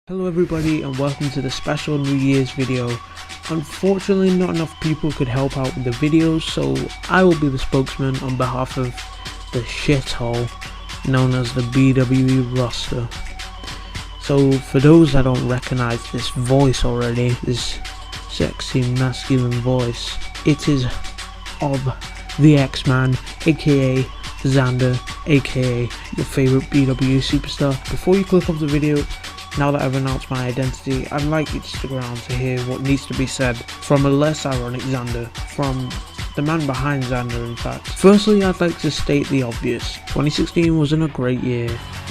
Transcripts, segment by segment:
Hello everybody and welcome to the special New Year's video. Unfortunately not enough people could help out with the videos, so I will be the spokesman on behalf of the shithole known as the BWE roster. So for those that don't recognize this voice already, this sexy masculine voice, it is of the X-Man, aka Xander, aka your favorite BWE superstar. Before you click off the video, now that I've announced my identity, I'd like you to stick around to hear what needs to be said from a less ironic Xander, from the man behind Xander in fact. Firstly, I'd like to state the obvious. 2016 wasn't a great year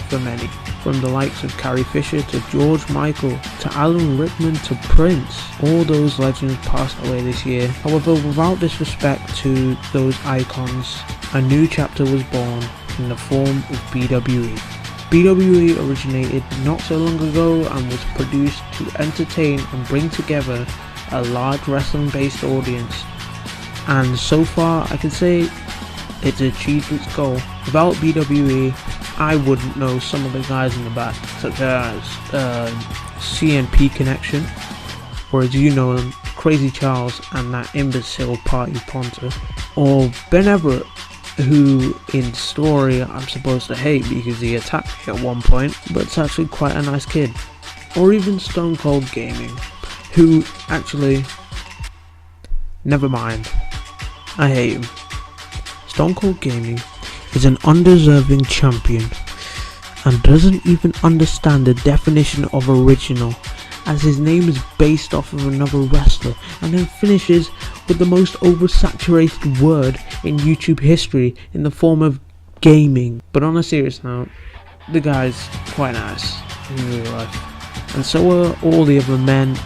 for many. From the likes of Carrie Fisher to George Michael to Alan Rickman to Prince, all those legends passed away this year. However, without disrespect to those icons, a new chapter was born in the form of BWE. BWE originated not so long ago and was produced to entertain and bring together a large wrestling based audience, and so far I can say it's achieved its goal. Without BWE, I wouldn't know some of the guys in the back, such as CNP Connection, or as you know them, Crazy Charles and that imbecile Party Ponter, or Ben Everett, who in story I'm supposed to hate because he attacked me at one point, but it's actually quite a nice kid. Or even Stone Cold Gaming, who actually, never mind, I hate him. Stone Cold Gaming is an undeserving champion and doesn't even understand the definition of original, as his name is based off of another wrestler, and then finishes with the most oversaturated word in YouTube history in the form of gaming. But on a serious note, the guy's quite nice in real life, and so are all the other men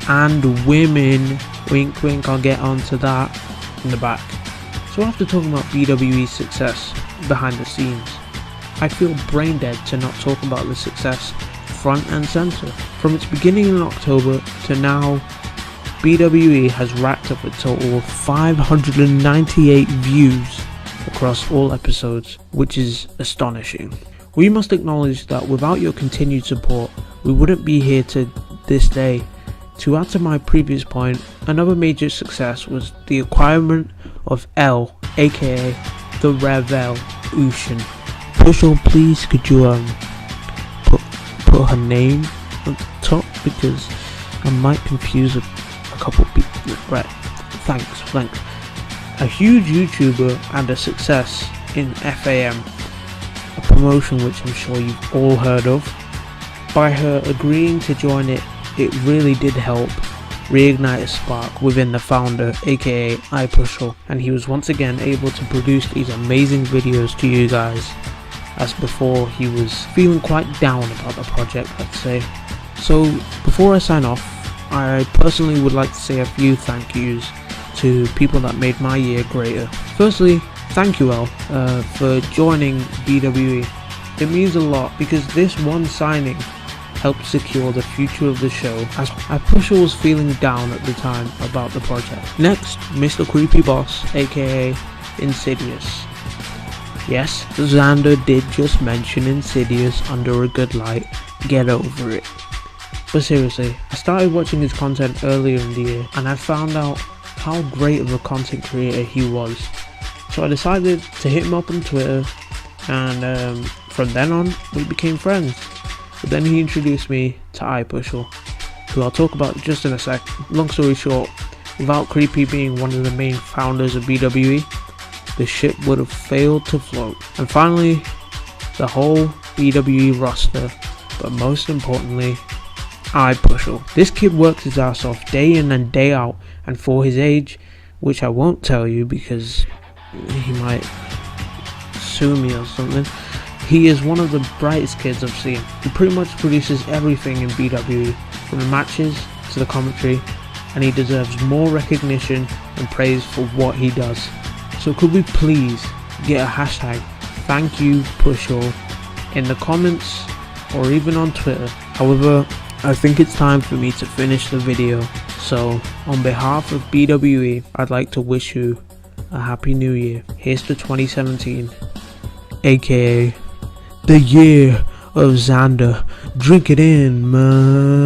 and women. Wink wink, I'll get onto that in the back. So after talking about BWE's success behind the scenes, I feel brain dead to not talk about the success front and center. From its beginning in October to now, BWE has racked up a total of 598 views across all episodes, which is astonishing. We must acknowledge that without your continued support, we wouldn't be here to this day. To add to my previous point, another major success was the acquirement of Elle, aka the Revolution. Pushel, please could you put her name on the top, because I might confuse a couple people. Right, thanks. A huge YouTuber and a success in FAM, a promotion which I'm sure you've all heard of. By her agreeing to join it, it really did help reignite a spark within the founder, aka iPushel, and he was once again able to produce these amazing videos to you guys, as before he was feeling quite down about the project, let's say. So before I sign off, I personally would like to say a few thank yous to people that made my year greater. Firstly, thank you Elle for joining BWE. It means a lot because this one signing helped secure the future of the show, as iPushel was feeling down at the time about the project. Next, Mr. Creepy Boss, aka Insidious. Yes, Xander did just mention Insidious under a good light, get over it. But seriously, I started watching his content earlier in the year and I found out how great of a content creator he was. So I decided to hit him up on Twitter, and from then on we became friends. But then he introduced me to iPushel, who I'll talk about just in a sec. Long story short, without Creepy being one of the main founders of BWE, the ship would have failed to float. And finally, the whole BWE roster, but most importantly, iPushel. This kid works his ass off day in and day out, and for his age, which I won't tell you because he might sue me or something, he is one of the brightest kids I've seen. He pretty much produces everything in BWE, from the matches to the commentary, and he deserves more recognition and praise for what he does. So could we please get a hashtag thank you Pushel in the comments or even on Twitter. However, I think it's time for me to finish the video, so on behalf of BWE, I'd like to wish you a happy new year. Here's to 2017, aka the year of Xander. Drink it in, man.